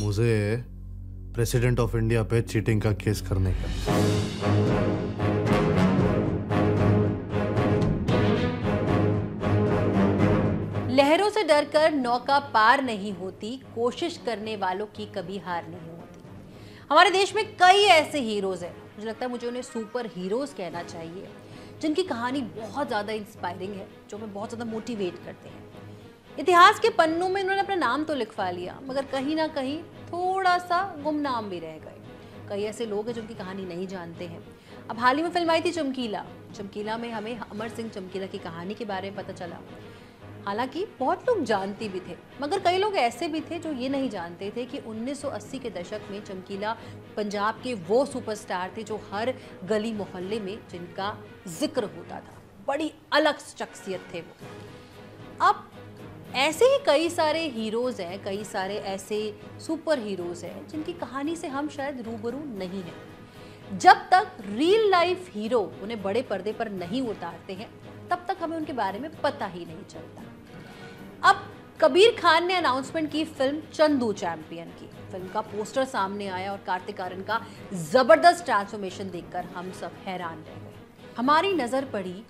मुझे president of India पे cheating का केस करने का। लहरों से डरकर नौका पार नहीं होती, कोशिश करने वालों की कभी हार नहीं होती। हमारे देश में कई ऐसे हीरोज हैं, मुझे लगता है मुझे उन्हें सुपर हीरोज कहना चाहिए, जिनकी कहानी बहुत ज़्यादा इंस्पायरिंग है, जो हमें बहुत ज़्यादा मोटिवेट करते हैं। इतिहास के पन्नों में इन्होंने अपना नाम तो लिखवा लिया, मगर कहीं ना कहीं थोड़ा सा गुमनाम भी रह गए। कई ऐसे लोग हैं जिनकी कहानी नहीं जानते हैं। अब हाल ही में फिल्म आई थी चमकीला में हमें अमर सिंह चमकीला की कहानी के बारे में पता चला। हालांकि बहुत लोग जानते भी थे, मगर कई लोग ऐसे भी थे जो ये नहीं जानते थे कि 1980 के दशक में चमकीला पंजाब के वो सुपरस्टार थे जो हर गली मोहल्ले में जिनका जिक्र होता था। बड़ी अलग शख्सियत थे वो। अब ऐसे ही कई सारे हीरोज हैं, कई सारे ऐसे सुपर हीरोज हैं जिनकी कहानी से हम शायद रूबरू नहीं हैं। जब तक रियल लाइफ हीरो उन्हें बड़े पर्दे पर नहीं उतारते हैं, तब तक हमें उनके बारे में पता ही नहीं चलता। अब कबीर खान ने अनाउंसमेंट की फिल्म चंदू चैंपियन की। फिल्म का पोस्टर सामने आया और कार्तिक आर्यन का जबरदस्त ट्रांसफॉर्मेशन देखकर हम सब हैरान रह गए। हमारी नजर पड़ी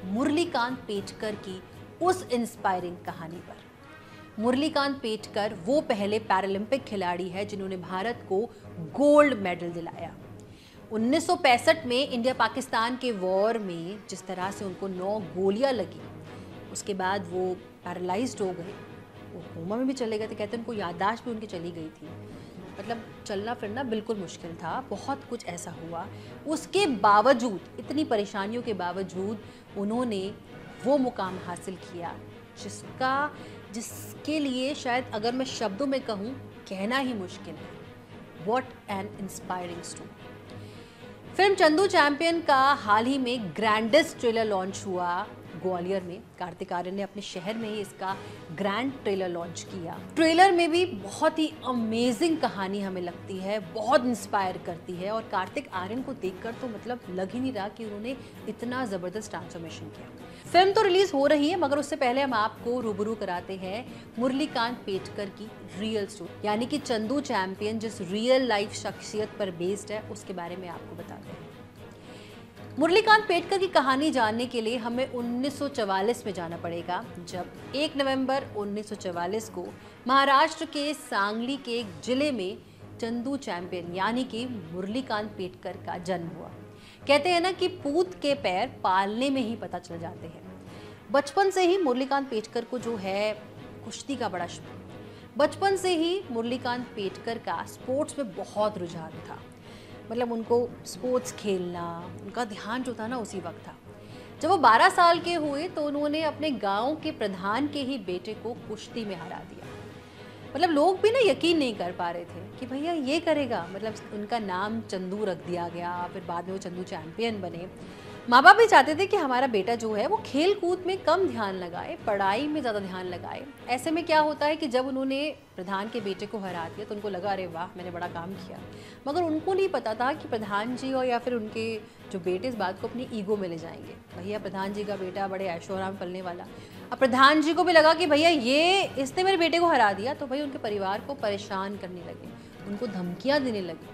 मुरलीकांत पेटकर की उस इंस्पायरिंग कहानी पर। मुरलीकांत पेटकर वो पहले पैरालंपिक खिलाड़ी है जिन्होंने भारत को गोल्ड मेडल दिलाया। 1965 में इंडिया पाकिस्तान के वॉर में जिस तरह से उनको 9 गोलियां लगी, उसके बाद वो पैरालाइज्ड हो गए, वो कोमा में भी चले गए थे। कहते हैं उनको याददाश्त भी उनकी चली गई थी, मतलब चलना फिरना बिल्कुल मुश्किल था। बहुत कुछ ऐसा हुआ, उसके बावजूद, इतनी परेशानियों के बावजूद उन्होंने वो मुकाम हासिल किया जिसके लिए शायद अगर मैं शब्दों में कहूँ कहना ही मुश्किल है। What an inspiring story. Film Chandu champion का हाल ही में ग्रैंडेस्ट ट्रेलर लॉन्च हुआ ग्वालियर में। कार्तिक आर्यन ने अपने शहर में ही इसका ग्रैंड ट्रेलर लॉन्च किया। ट्रेलर में भी बहुत ही अमेजिंग कहानी हमें लगती है, बहुत इंस्पायर करती है, और कार्तिक आर्यन को देखकर तो मतलब लग ही नहीं रहा कि उन्होंने इतना ज़बरदस्त ट्रांसफॉर्मेशन किया। फिल्म तो रिलीज हो रही है, मगर उससे पहले हम आपको रूबरू कराते हैं मुरलीकांत पेटकर की रियल स्टोरी, यानी कि चंदू चैंपियन जिस रियल लाइफ शख्सियत पर बेस्ड है, उसके बारे में आपको बताते हैं। मुरलीकांत पेटकर की कहानी जानने के लिए हमें 1944 में जाना पड़ेगा, जब 1 नवंबर 1944 को महाराष्ट्र के सांगली के एक जिले में चंदू चैंपियन यानी कि मुरलीकांत पेटकर का जन्म हुआ। कहते हैं ना कि पूत के पैर पालने में ही पता चल जाते हैं। बचपन से ही मुरलीकांत पेटकर को जो है कुश्ती का बड़ा शौक। बचपन से ही मुरलीकांत पेटकर का स्पोर्ट्स में बहुत रुझान था, मतलब उनको स्पोर्ट्स खेलना, उनका ध्यान जो था ना उसी वक्त था। जब वो 12 साल के हुए तो उन्होंने अपने गांव के प्रधान के ही बेटे को कुश्ती में हरा दिया। मतलब लोग भी ना यकीन नहीं कर पा रहे थे कि भैया ये करेगा, मतलब उनका नाम चंदू रख दिया गया, फिर बाद में वो चंदू चैंपियन बने। माँ बाप भी चाहते थे कि हमारा बेटा जो है वो खेल कूद में कम ध्यान लगाए, पढ़ाई में ज़्यादा ध्यान लगाए। ऐसे में क्या होता है कि जब उन्होंने प्रधान के बेटे को हरा दिया तो उनको लगा अरे वाह मैंने बड़ा काम किया, मगर उनको नहीं पता था कि प्रधान जी और या फिर उनके जो बेटे इस बात को अपनी ईगो में ले जाएंगे। भैया प्रधान जी का बेटा बड़े ऐशो आराम पलने वाला। अब प्रधान जी को भी लगा कि भैया ये इसने मेरे बेटे को हरा दिया, तो भाई उनके परिवार को परेशान करने लगे, उनको धमकियाँ देने लगी।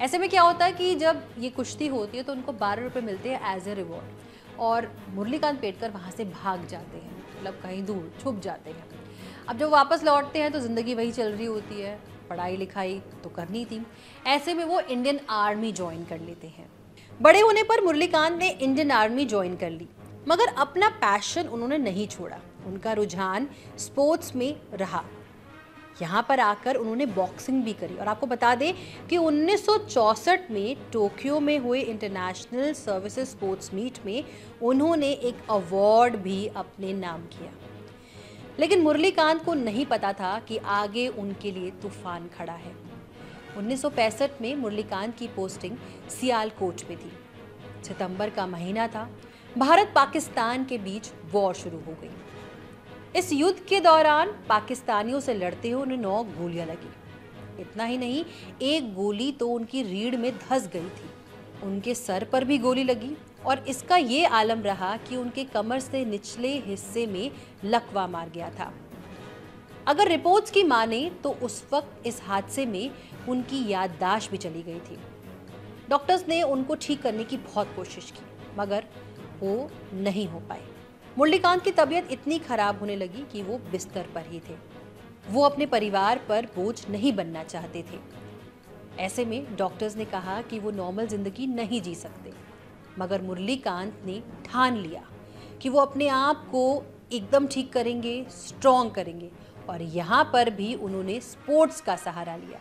ऐसे में क्या होता है कि जब ये कुश्ती होती है तो उनको 12 रुपये मिलते हैं एज ए रिवॉर्ड, और मुरलीकांत पेटकर वहाँ से भाग जाते हैं, मतलब कहीं दूर छुप जाते हैं। अब जब वापस लौटते हैं तो ज़िंदगी वही चल रही होती है, पढ़ाई लिखाई तो करनी थी। ऐसे में वो इंडियन आर्मी ज्वाइन कर लेते हैं। बड़े होने पर मुरलीकांत ने इंडियन आर्मी ज्वाइन कर ली, मगर अपना पैशन उन्होंने नहीं छोड़ा। उनका रुझान स्पोर्ट्स में रहा। यहाँ पर आकर उन्होंने बॉक्सिंग भी करी, और आपको बता दें कि 1964 में टोक्यो में हुए इंटरनेशनल सर्विसेज स्पोर्ट्स मीट में उन्होंने एक अवार्ड भी अपने नाम किया। लेकिन मुरलीकांत को नहीं पता था कि आगे उनके लिए तूफान खड़ा है। 1965 में मुरलीकांत की पोस्टिंग सियालकोट में थी। सितंबर का महीना था, भारत पाकिस्तान के बीच वॉर शुरू हो गई। इस युद्ध के दौरान पाकिस्तानियों से लड़ते हुए उन्हें 9 गोलियां लगी। इतना ही नहीं, एक गोली तो उनकी रीढ़ में धंस गई थी, उनके सर पर भी गोली लगी, और इसका ये आलम रहा कि उनके कमर से निचले हिस्से में लकवा मार गया था। अगर रिपोर्ट्स की माने तो उस वक्त इस हादसे में उनकी याददाश्त भी चली गई थी। डॉक्टर्स ने उनको ठीक करने की बहुत कोशिश की मगर वो नहीं हो पाई। मुरलीकांत की तबीयत इतनी खराब होने लगी कि वो बिस्तर पर ही थे। वो अपने परिवार पर बोझ नहीं बनना चाहते थे। ऐसे में डॉक्टर्स ने कहा कि वो नॉर्मल जिंदगी नहीं जी सकते, मगर मुरलीकांत ने ठान लिया कि वो अपने आप को एकदम ठीक करेंगे, स्ट्रॉन्ग करेंगे, और यहाँ पर भी उन्होंने स्पोर्ट्स का सहारा लिया।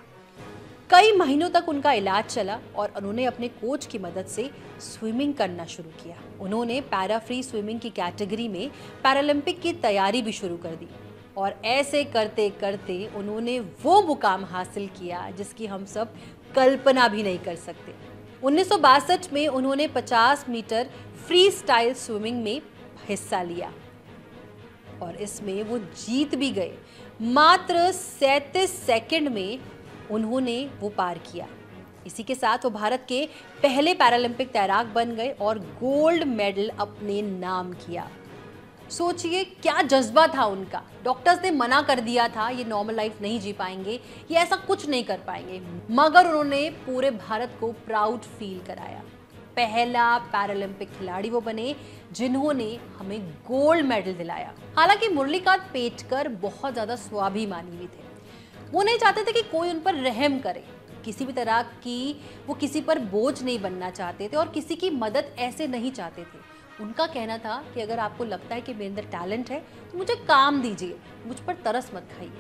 कई महीनों तक उनका इलाज चला और उन्होंने अपने कोच की मदद से स्विमिंग करना शुरू किया। उन्होंने पैरा फ्री स्विमिंग की कैटेगरी में पैरालंपिक की तैयारी भी शुरू कर दी और ऐसे करते करते उन्होंने वो मुकाम हासिल किया जिसकी हम सब कल्पना भी नहीं कर सकते। 1962 में उन्होंने 50 मीटर फ्री स्टाइल स्विमिंग में हिस्सा लिया और इसमें वो जीत भी गए। मात्र 37 सेकंड में उन्होंने वो पार किया। इसी के साथ वो भारत के पहले पैरालंपिक तैराक बन गए और गोल्ड मेडल अपने नाम किया। सोचिए क्या जज्बा था उनका। डॉक्टर्स ने मना कर दिया था ये नॉर्मल लाइफ नहीं जी पाएंगे, ये ऐसा कुछ नहीं कर पाएंगे, मगर उन्होंने पूरे भारत को प्राउड फील कराया। पहला पैरालंपिक खिलाड़ी वो बने जिन्होंने हमें गोल्ड मेडल दिलाया। हालांकि मुरलीकांत पेटकर बहुत ज्यादा स्वाभिमानी भी थे। वो नहीं चाहते थे कि कोई उन पर रहम करे, किसी भी तरह की वो किसी पर बोझ नहीं बनना चाहते थे और किसी की मदद ऐसे नहीं चाहते थे। उनका कहना था कि अगर आपको लगता है कि मेरे अंदर टैलेंट है तो मुझे काम दीजिए, मुझ पर तरस मत खाइए।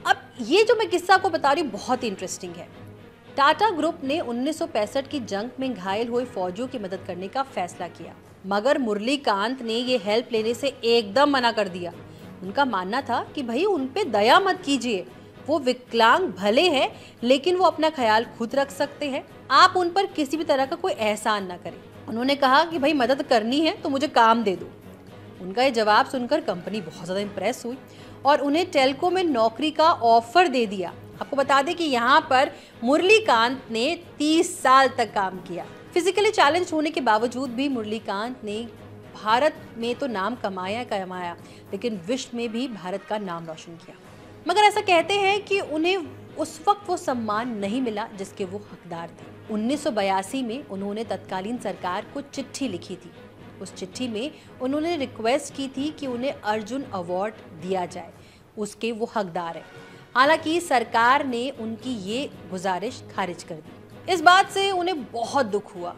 अब ये जो मैं किस्सा को बता रही हूँ बहुत ही इंटरेस्टिंग है। टाटा ग्रुप ने 1965 की जंग में घायल हुए फौजियों की मदद करने का फैसला किया, मगर मुरलीकांत ने ये हेल्प लेने से एकदम मना कर दिया। उनका मानना था कि भाई उन पे दया मत कीजिए, वो विकलांग भले हैं लेकिन वो अपना ख्याल खुद रख सकते हैं, आप उन पर किसी भी तरह का कोई एहसान ना करें। उन्होंने कहा कि भाई मदद करनी है तो मुझे काम दे दो। उनका ये जवाब सुनकर कंपनी बहुत ज़्यादा इम्प्रेस हुई और उन्हें टेल्को में नौकरी का ऑफर दे दिया। आपको बता दें कि यहाँ पर मुरलीकांत ने 30 साल तक काम किया। फिजिकली चैलेंज होने के बावजूद भी मुरलीकांत ने भारत में तो नाम कमाया लेकिन विश्व में भी भारत का नाम रोशन किया। मगर ऐसा कहते हैं कि उन्हें उस वक्त वो सम्मान नहीं मिला जिसके वो हकदार थे। 1982 में उन्होंने तत्कालीन सरकार को चिट्ठी लिखी थी। उस चिट्ठी में उन्होंने रिक्वेस्ट की थी कि उन्हें अर्जुन अवार्ड दिया जाए, उसके वो हकदार है। हालांकि सरकार ने उनकी ये गुजारिश खारिज कर दी। इस बात से उन्हें बहुत दुख हुआ।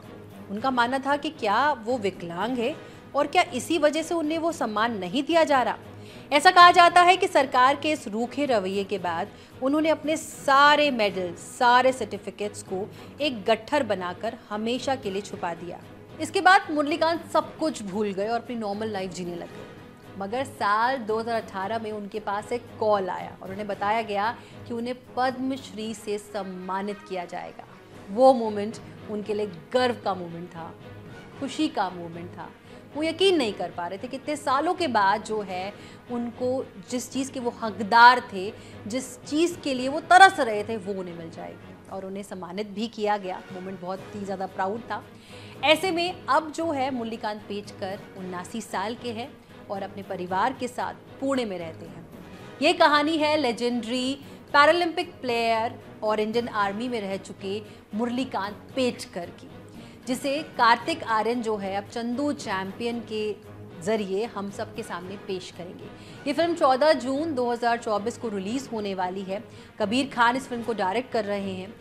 उनका मानना था कि क्या वो विकलांग है और क्या इसी वजह से उन्हें वो सम्मान नहीं दिया जा रहा। ऐसा कहा जाता है कि सरकार के इस रूखे रवैये के बाद उन्होंने अपने सारे मेडल, सारे सर्टिफिकेट्स को एक गट्ठर बनाकर हमेशा के लिए छुपा दिया। इसके बाद मुरलीकांत सब कुछ भूल गए और अपनी नॉर्मल लाइफ जीने लगे। मगर साल 2018 में उनके पास एक कॉल आया और उन्हें बताया गया कि उन्हें पद्मश्री से सम्मानित किया जाएगा। वो मोमेंट उनके लिए गर्व का मोमेंट था, खुशी का मोमेंट था। वो यकीन नहीं कर पा रहे थे कि इतने सालों के बाद जो है उनको जिस चीज़ के वो हकदार थे, जिस चीज़ के लिए वो तरस रहे थे, वो उन्हें मिल जाएगी और उन्हें सम्मानित भी किया गया। मोमेंट बहुत ही ज़्यादा प्राउड था। ऐसे में अब जो है मुरलीकांत पेटकर 79 साल के हैं और अपने परिवार के साथ पुणे में रहते हैं। ये कहानी है लेजेंडरी पैरालंपिक प्लेयर और इंडियन आर्मी में रह चुके मुरलीकांत पेटकर की, जिसे कार्तिक आर्यन जो है अब चंदू चैंपियन के जरिए हम सब के सामने पेश करेंगे। ये फिल्म 14 जून 2024 को रिलीज होने वाली है। कबीर खान इस फिल्म को डायरेक्ट कर रहे हैं।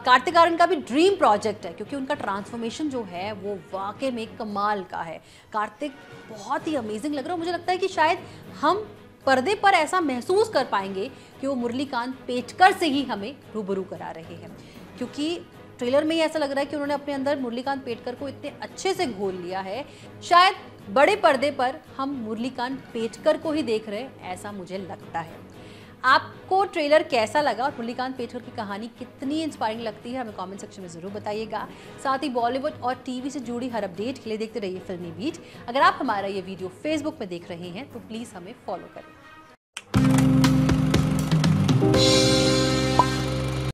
कार्तिक आर्यन का भी ड्रीम प्रोजेक्ट है क्योंकि उनका ट्रांसफॉर्मेशन जो है वो वाकई में कमाल का है। कार्तिक बहुत ही अमेजिंग लग रहा है। मुझे लगता है कि शायद हम पर्दे पर ऐसा महसूस कर पाएंगे कि वो मुरलीकांत पेटकर से ही हमें रूबरू करा रहे हैं, क्योंकि ट्रेलर में ही ऐसा लग रहा है कि उन्होंने अपने अंदर मुरलीकांत पेटकर को इतने अच्छे से घोल लिया है। शायद बड़े पर्दे पर हम मुरलीकांत पेटकर को ही देख रहे हैं, ऐसा मुझे लगता है। आपको ट्रेलर कैसा लगा और मुरलीकांत पेटकर की कहानी कितनी इंस्पायरिंग लगती है हमें कमेंट सेक्शन में ज़रूर बताइएगा। साथ ही बॉलीवुड और टीवी से जुड़ी हर अपडेट के लिए देखते रहिए फिल्मी बीट। अगर आप हमारा ये वीडियो फेसबुक में देख रहे हैं तो प्लीज़ हमें फॉलो करें।